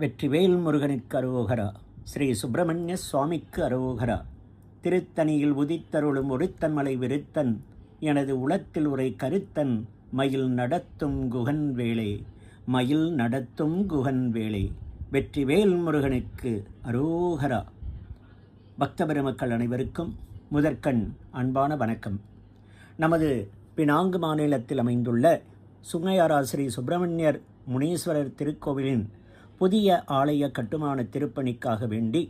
வெற்றிவேல் முருகனுக்கு அரோகரா. ஸ்ரீ சுப்பிரமணிய சுவாமிக்கு அரோகரா. திருத்தணியில் உதித்தருளும் ஒருத்தன்மலை விருத்தன், எனது உளத்தில் உரை கருத்தன், மயில் நடத்தும் குகன் வேளே, மயில் நடத்தும் குகன் வேளே. வெற்றிவேல் முருகனுக்கு அரோகரா. பக்த பெருமக்கள் அனைவருக்கும் முதற்கண் அன்பான வணக்கம். நமது பினாங்கு மாநிலத்தில் அமைந்துள்ள சுங்கையாரா ஸ்ரீ சுப்பிரமணியர் முனீஸ்வரர் திருக்கோவிலின் புதிய ஆலய கட்டுமான திருப்பணிக்காக வேண்டி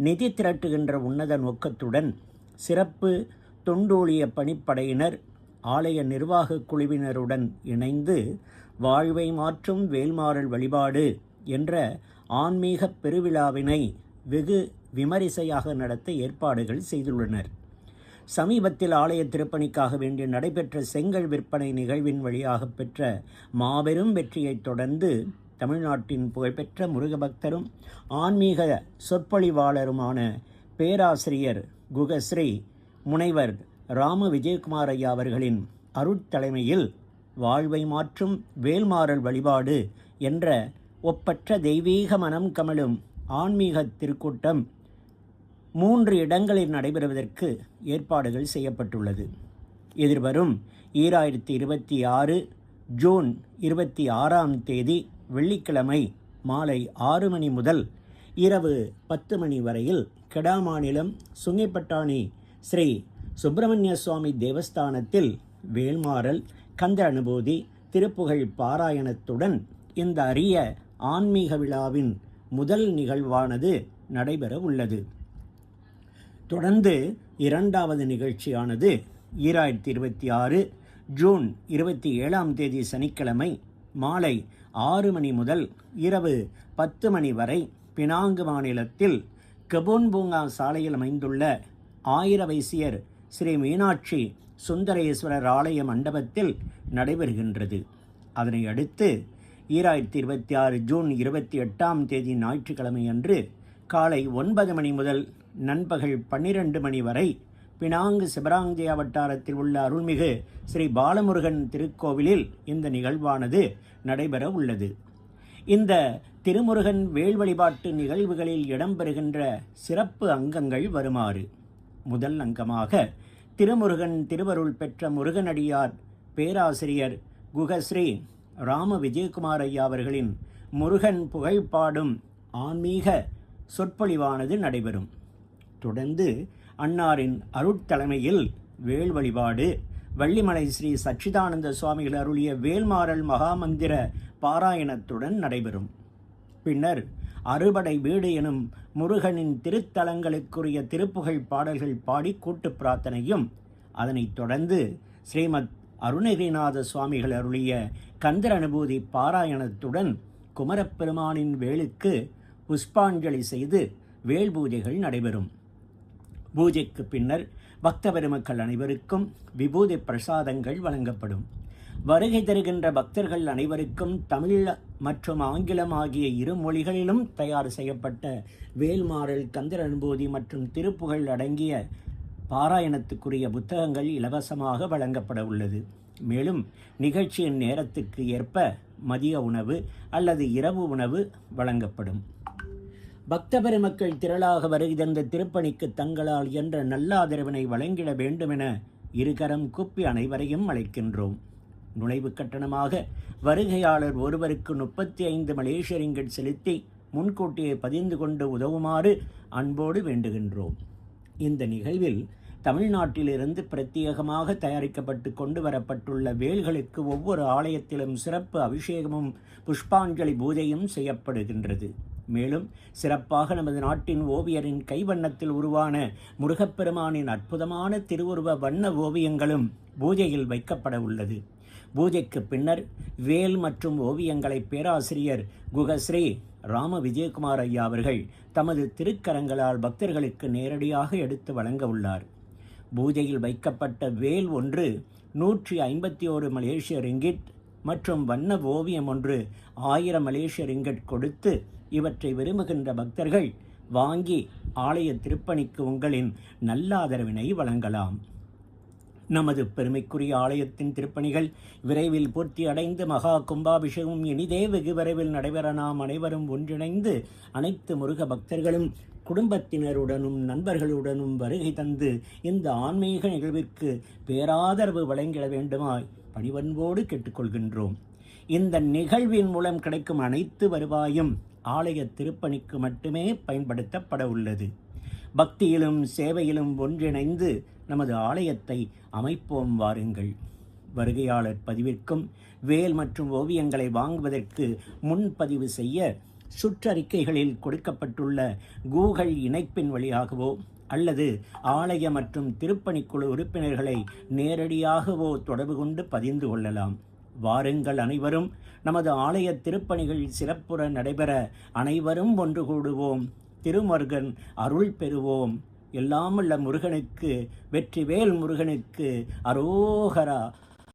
நிதி திரட்டுகின்ற உன்னத நோக்கத்துடன் சிறப்பு தொண்டூழிய பணிப்படையினர் ஆலய நிர்வாக குழுவினருடன் இணைந்து வாழ்வை மாற்றும் வேல்மாறல் வழிபாடு என்ற ஆன்மீக பெருவிழாவினை வெகு விமரிசையாக நடத்த ஏற்பாடுகள் செய்துள்ளனர். சமீபத்தில் ஆலய திருப்பணிக்காக வேண்டி நடைபெற்ற செங்கல் விற்பனை நிகழ்வின் வழியாக பெற்ற மாபெரும் வெற்றியைத் தொடர்ந்து தமிழ்நாட்டின் புகழ்பெற்ற முருகபக்தரும் ஆன்மீக சொற்பொழிவாளருமான பேராசிரியர் குகஸ்ரீ முனைவர் ராம விஜயகுமார் ஐயா அவர்களின் அருட்தலைமையில் வாழ்வை மாற்றும் வேல்மாறல் வழிபாடு என்ற ஒப்பற்ற தெய்வீக மனம் கமழும் ஆன்மீக திருக்கூட்டம் 3 இடங்களில் நடைபெறுவதற்கு ஏற்பாடுகள் செய்யப்பட்டுள்ளது. எதிர்வரும் 2026 ஜூன் 26ஆம் தேதி வெள்ளிக்கிழமை மாலை 6 மணி முதல் இரவு 10 மணி வரையில் கெடா மாநிலம் சுங்கைப்பட்டாணி ஸ்ரீ சுப்பிரமணிய சுவாமி தேவஸ்தானத்தில் வேல்மாறல் கந்த அனுபூதி திருப்புகழ் பாராயணத்துடன் இந்த அரிய ஆன்மீக விழாவின் முதல் நிகழ்வானது நடைபெற உள்ளது. தொடர்ந்து 2வது நிகழ்ச்சியானது 2026 ஜூன் 27ஆம் தேதி சனிக்கிழமை மாலை 6 மணி முதல் இரவு 10 மணி வரை பினாங்கு மாநிலத்தில் கபோன் பூங்கா சாலையில் அமைந்துள்ள ஆயிர வைசியர் ஸ்ரீ மீனாட்சி சுந்தரேஸ்வரர் ஆலய மண்டபத்தில் நடைபெறுகின்றது. அதனை அடுத்து 2026 ஜூன் 28ஆம் தேதி ஞாயிற்றுக்கிழமை அன்று காலை 9 மணி முதல் நண்பகல் 12 மணி வரை பினாங்கு சிபராங்ஜியா வட்டாரத்தில் உள்ள அருள்மிகு ஸ்ரீ பாலமுருகன் திருக்கோவிலில் இந்த நிகழ்வானது நடைபெற உள்ளது. இந்த திருமுருகன் வேல் வழிபாட்டு நிகழ்வுகளில் இடம்பெறுகின்ற சிறப்பு அங்கங்கள் வருமாறு: முதல் அங்கமாக திருமுருகன் திருவருள் பெற்ற முருகனடியார் பேராசிரியர் குகஸ்ரீ ராம விஜயகுமார் ஐயா அவர்களின் முருகன் புகழ்பாடும் ஆன்மீக சொற்பொழிவானது நடைபெறும். தொடர்ந்து அன்னாரின் அருட்தலைமையில் வேல் வழிபாடு, வள்ளிமலை ஸ்ரீ சச்சிதானந்த சுவாமிகள் அருளிய வேல்மாறல் மகாமந்திர பாராயணத்துடன் நடைபெறும். பின்னர் அறுபடை வீடு எனும் முருகனின் திருத்தலங்களுக்குரிய திருப்புகழ் பாடல்கள் பாடி கூட்டு பிரார்த்தனையும், அதனைத் தொடர்ந்து ஸ்ரீமத் அருணகிரிநாத சுவாமிகள் அருளிய கந்தர் அனுபூதி பாராயணத்துடன் குமரப்பெருமானின் வேலுக்கு புஷ்பாஞ்சலி செய்து வேல் பூஜைகள் நடைபெறும். பூஜைக்கு பின்னர் பக்த பெருமக்கள் அனைவருக்கும் விபூதி பிரசாதங்கள் வழங்கப்படும். வருகை தருகின்ற பக்தர்கள் அனைவருக்கும் தமிழ் மற்றும் ஆங்கிலம் ஆகிய 2 மொழிகளிலும் தயார் செய்யப்பட்ட வேல்மாறல் கந்தர் அனுபூதி மற்றும் திருப்புகழ் அடங்கிய பாராயணத்துக்குரிய புத்தகங்கள் இலவசமாக வழங்கப்பட உள்ளது. மேலும் நிகழ்ச்சியின் நேரத்துக்கு ஏற்ப மதிய உணவு அல்லது இரவு உணவு வழங்கப்படும். பக்த பெருமக்கள் திரளாக வருகை தந்த திருப்பணிக்கு தங்களால் என்ற நல்ல ஆதரவினை வழங்கிட வேண்டுமென இருகரம் கூப்பி அனைவரையும் அழைக்கின்றோம். நுழைவு கட்டணமாக வருகையாளர் ஒருவருக்கு 35 மலேசிய ரிங்கட் செலுத்தி முன்கூட்டியே பதிந்து கொண்டு உதவுமாறு அன்போடு வேண்டுகின்றோம். இந்த நிகழ்வில் தமிழ்நாட்டிலிருந்து பிரத்யேகமாக தயாரிக்கப்பட்டு கொண்டு வரப்பட்டுள்ள வேல்களுக்கு ஒவ்வொரு ஆலயத்திலும் சிறப்பு அபிஷேகமும் புஷ்பாஞ்சலி பூஜையும் செய்யப்படுகின்றது. மேலும் சிறப்பாக நமது நாட்டின் ஓவியரின் கைவண்ணத்தில் உருவான முருகப்பெருமானின் அற்புதமான திருவுருவ வண்ண ஓவியங்களும் பூஜையில் வைக்கப்பட உள்ளது. பூஜைக்கு பின்னர் வேல் மற்றும் ஓவியங்களை பேராசிரியர் குகஸ்ரீ ராம விஜயகுமார் ஐயா அவர்கள் தமது திருக்கரங்களால் பக்தர்களுக்கு நேரடியாக எடுத்து வழங்க உள்ளார். பூஜையில் வைக்கப்பட்ட வேல் ஒன்று 151 மலேசிய ரிங்கிட் மற்றும் வண்ண ஓவியம் ஒன்று 1000 மலேசிய ரிங்கிட் கொடுத்து இவற்றை விரும்புகின்ற பக்தர்கள் வாங்கி ஆலய திருப்பணிக்கு உங்களின் நல்ல ஆதரவினை வழங்கலாம். நமது பெருமைக்குரிய ஆலயத்தின் திருப்பணிகள் விரைவில் பூர்த்தி அடைந்து மகா கும்பாபிஷேகம் இனிதே வெகு விரைவில் நடைபெற நாம் அனைவரும் ஒன்றிணைந்து அனைத்து முருக பக்தர்களும் குடும்பத்தினருடனும் நண்பர்களுடனும் வருகை தந்து இந்த ஆன்மீக நிகழ்விற்கு பேராதரவு வழங்கிட வேண்டுமாய் பணிவன்போடு கேட்டுக்கொள்கின்றோம். இந்த நிகழ்வின் மூலம் கிடைக்கும் அனைத்து வருவாயும் ஆலய திருப்பணிக்கு மட்டுமே பயன்படுத்தப்பட உள்ளது. பக்தியிலும் சேவையிலும் ஒன்றிணைந்து நமது ஆலயத்தை அமைப்போம் வாருங்கள். வருகையாளர் பதிவிற்கும் வேல் மற்றும் ஓவியங்களை வாங்குவதற்கு முன்பதிவு செய்ய சுற்றறிக்கைகளில் கொடுக்கப்பட்டுள்ள கூகுள் இணைப்பின் வழியாகவோ அல்லது ஆலய மற்றும் திருப்பணிக்குழு உறுப்பினர்களை நேரடியாகவோ தொடர்பு கொண்டு பதிந்து கொள்ளலாம். வாருங்கள், அனைவரும் நமது ஆலய திருப்பணிகள் சிறப்புற நடைபெற அனைவரும் ஒன்று கூடுவோம். திருமுருகன் அருள் பெறுவோம். எல்லாம் உள்ள முருகனுக்கு, வெற்றிவேல் முருகனுக்கு அரோகரா.